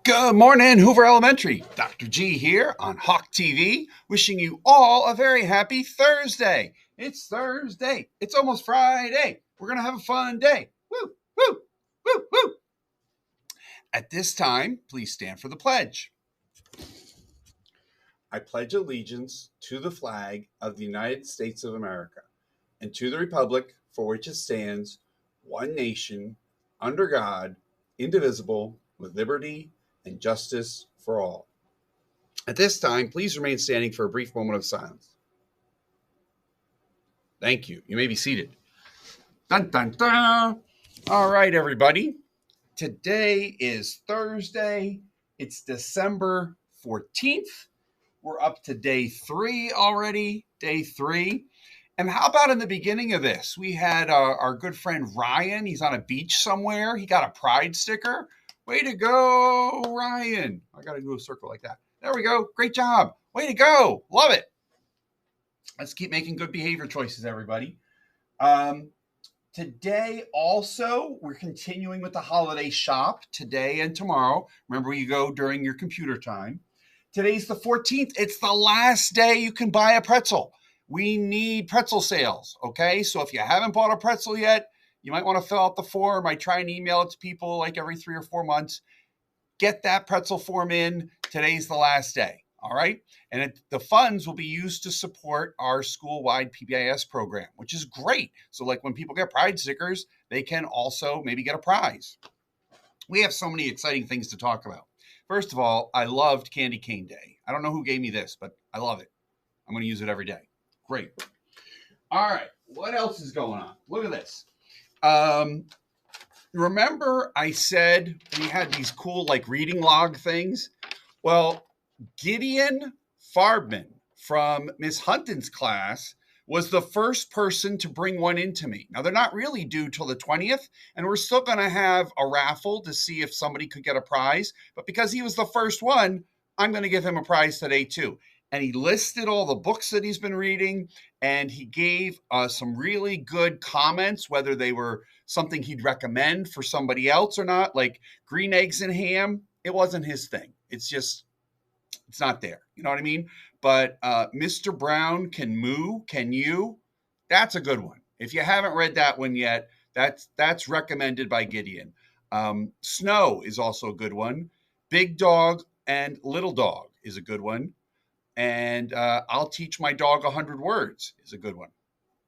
Good morning, Hoover Elementary. Dr. G here on Hawk TV, wishing you all a very happy Thursday. It's Thursday. It's almost Friday. We're going to have a fun day. Woo, woo, woo, woo. At this time, please stand for the pledge. I pledge allegiance to the flag of the United States of America and to the republic for which it stands, one nation, under God, indivisible, with liberty and justice for all. At this time, please remain standing for a brief moment of silence. Thank you. You may be seated. Dun, dun, dun. All right, everybody. Today is Thursday. It's December 14th. We're up to day 3 already, day 3. And how about in the beginning of this? We had our good friend Ryan. He's on a beach somewhere. He got a pride sticker. Way to go, Ryan. I got to do a circle like that. There we go. Great job. Way to go. Love it. Let's keep making good behavior choices, everybody. Today also, we're continuing with the holiday shop today and tomorrow. Remember, you go during your computer time. Today's the 14th. It's the last day you can buy a pretzel. We need pretzel sales, okay? So if you haven't bought a pretzel yet, you might want to fill out the form. I try and email it to people like every 3 or 4 months. Get that pretzel form in. Today's the last day, all right? And the funds will be used to support our school-wide PBIS program, which is great. So like when people get pride stickers, they can also maybe get a prize. We have so many exciting things to talk about. First of all, I loved Candy Cane Day. I don't know who gave me this, but I love it. I'm going to use it every day. Great. All right. What else is going on? Look at this. Remember I said we had these cool like reading log things? Well, Gideon Farbman from Miss Hunton's class was the first person to bring one into me. Now, they're not really due till the 20th, and we're still going to have a raffle to see if somebody could get a prize. But because he was the first one, I'm going to give him a prize today, too. And he listed all the books that he's been reading, and he gave some really good comments, whether they were something he'd recommend for somebody else or not, like green eggs and ham. It wasn't his thing. It's not there. You know what I mean? But Mr. Brown Can Moo, Can You? That's a good one. If you haven't read that one yet, that's recommended by Gideon. Snow is also a good one. Big Dog and Little Dog is a good one. And I'll Teach My Dog 100 Words is a good one.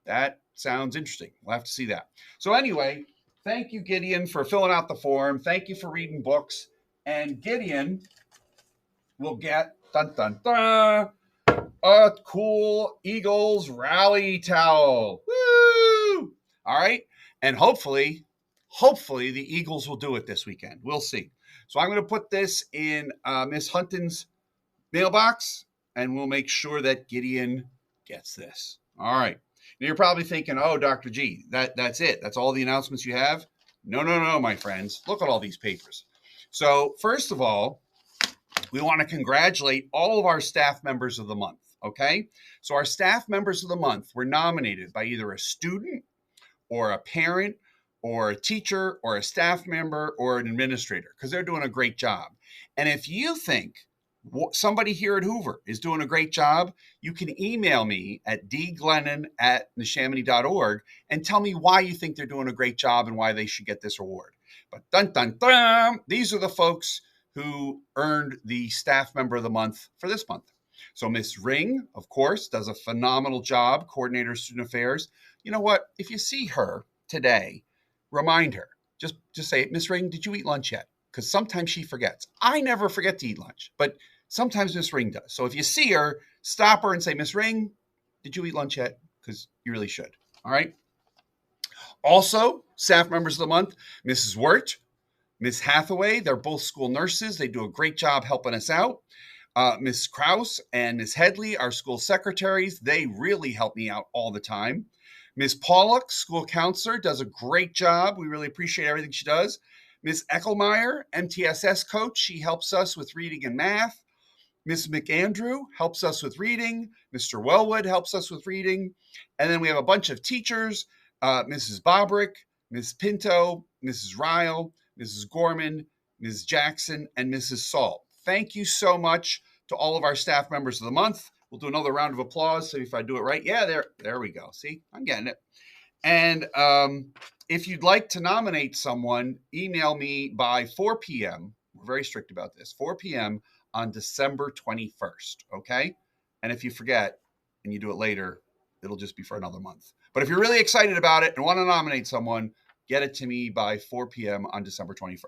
That sounds interesting. We'll have to see that. So anyway, thank you, Gideon, for filling out the form. Thank you for reading books. And Gideon will get a cool Eagles rally towel. Woo! All right. And hopefully the Eagles will do it this weekend. We'll see. So I'm going to put this in Miss Hunton's mailbox, and we'll make sure that Gideon gets this. All right. Now you're probably thinking, oh, Dr. G, that's it. That's all the announcements you have? No, my friends. Look at all these papers. So first of all, we want to congratulate all of our staff members of the month, okay? So our staff members of the month were nominated by either a student or a parent or a teacher or a staff member or an administrator because they're doing a great job. And if you think somebody here at Hoover is doing a great job, you can email me at dglennon@neshaminy.org and tell me why you think they're doing a great job and why they should get this award. But these are the folks who earned the staff member of the month for this month. So Miss Ring, of course, does a phenomenal job, coordinator of student affairs. You know what? If you see her today, remind her. Just say, Miss Ring, did you eat lunch yet? Because sometimes she forgets. I never forget to eat lunch, but sometimes Miss Ring does. So if you see her, stop her and say, Miss Ring, did you eat lunch yet? Because you really should. All right. Also, staff members of the month, Mrs. Wirt, Miss Hathaway, they're both school nurses. They do a great job helping us out. Miss Krause and Miss Headley, our school secretaries, they really help me out all the time. Miss Pollock, school counselor, does a great job. We really appreciate everything she does. Miss Eckelmeyer, MTSS coach, she helps us with reading and math. Miss McAndrew helps us with reading. Mr. Wellwood helps us with reading. And then we have a bunch of teachers, Mrs. Bobrick, Ms. Pinto, Mrs. Ryle, Mrs. Gorman, Ms. Jackson, and Mrs. Salt. Thank you so much to all of our staff members of the month. We'll do another round of applause. So if I do it right, yeah, there we go. See, I'm getting it. And if you'd like to nominate someone, email me by 4 p.m. We're very strict about this. 4 p.m. on December 21st, okay? And if you forget and you do it later, it'll just be for another month. But if you're really excited about it and want to nominate someone, get it to me by 4 p.m. on December 21st.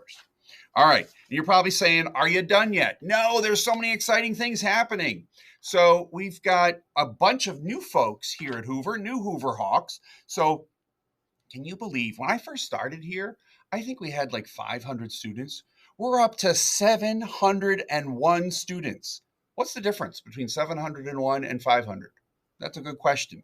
All right. And you're probably saying, are you done yet? No, there's so many exciting things happening. So we've got a bunch of new folks here at Hoover, new Hoover Hawks. So can you believe when I first started here, I think we had like 500 students. We're up to 701 students. What's the difference between 701 and 500? That's a good question.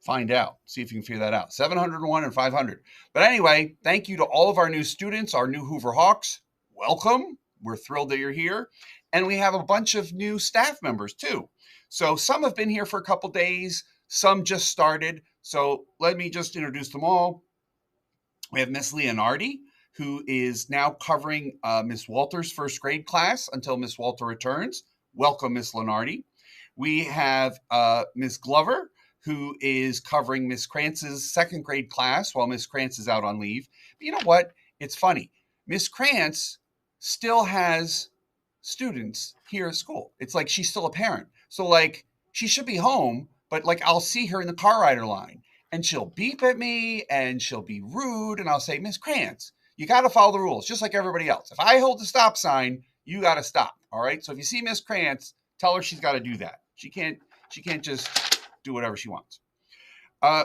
Find out. See if you can figure that out. 701 and 500. But anyway, thank you to all of our new students, our new Hoover Hawks. Welcome. We're thrilled that you're here. And we have a bunch of new staff members too. So some have been here for a couple days. Some just started. So let me just introduce them all. We have Miss Leonardi, who is now covering Miss Walter's first grade class until Miss Walter returns. Welcome, Miss Leonardi. We have Miss Glover, who is covering Miss Krantz's second grade class while Miss Krantz is out on leave. But you know what? It's funny. Miss Krantz still has students here at school. It's like she's still a parent. So like she should be home, but like I'll see her in the car rider line and she'll beep at me and she'll be rude. And I'll say, Miss Krantz, you got to follow the rules just like everybody else. If I hold the stop sign, you got to stop. All right. So if you see Miss Krantz, tell her she's got to do that. She can't just do whatever she wants.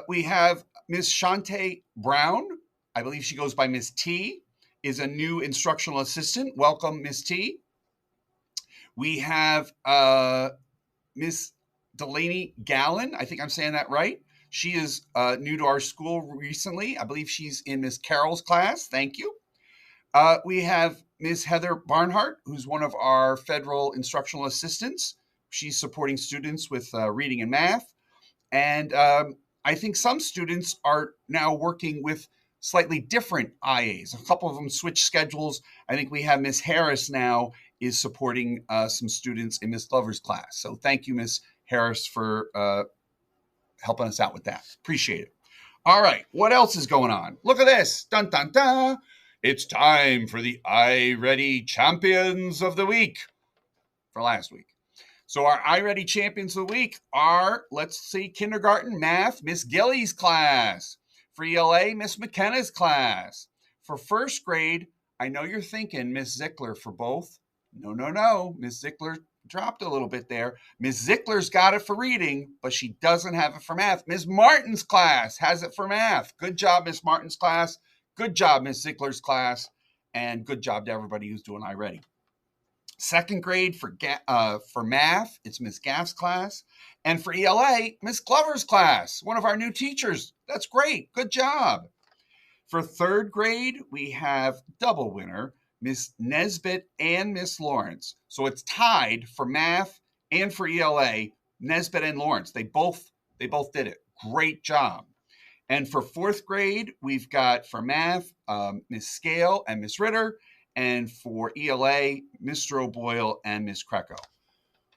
We have Miss Shante Brown. I believe she goes by Miss T, is a new instructional assistant. Welcome, Miss T. We have Miss Delaney Gallen. I think I'm saying that right. She is new to our school recently. I believe she's in Miss Carroll's class. Thank you. We have Miss Heather Barnhart, who's one of our federal instructional assistants. She's supporting students with reading and math. And I think some students are now working with slightly different IAs. A couple of them switched schedules. I think we have Miss Harris now is supporting some students in Miss Glover's class. So thank you, Miss Harris, for helping us out with that. Appreciate it. All right, what else is going on? Look at this. Dun, dun, dun. It's time for the iReady Champions of the Week for last week. So our iReady Champions of the Week are, let's see, kindergarten math, Miss Gilly's class. For ELA, Miss McKenna's class. For first grade, I know you're thinking Miss Zickler for both. No. Miss Zickler dropped a little bit there. Miss Zickler's got it for reading, but she doesn't have it for math. Miss Martin's class has it for math. Good job, Miss Martin's class. Good job, Miss Zickler's class. And good job to everybody who's doing iReady. Second grade for math, it's Miss Gaff's class. And for ELA, Miss Glover's class, one of our new teachers. That's great. Good job. For third grade, we have double winner, Miss Nesbitt and Miss Lawrence. So it's tied for math and for ELA, Nesbitt and Lawrence. They both did it. Great job. And for fourth grade, we've got for math, Miss Scale and Miss Ritter. And for ELA, Mr. O'Boyle and Miss Kreco.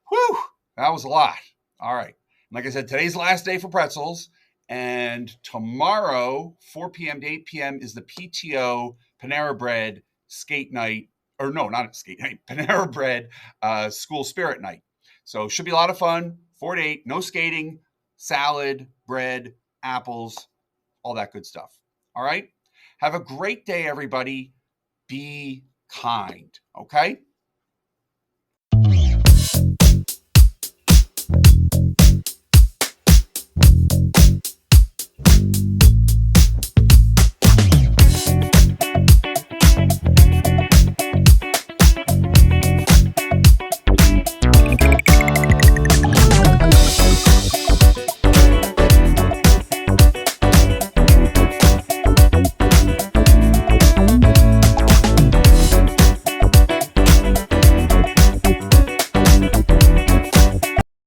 Whew, that was a lot. All right. Like I said, today's the last day for pretzels. And tomorrow, 4 p.m. to 8 p.m. is the PTO Panera Bread skate night. Or no, not skate night. Panera Bread school spirit night. So should be a lot of fun. 4 to 8, no skating, salad, bread, apples, all that good stuff. All right. Have a great day, everybody. Be kind, okay?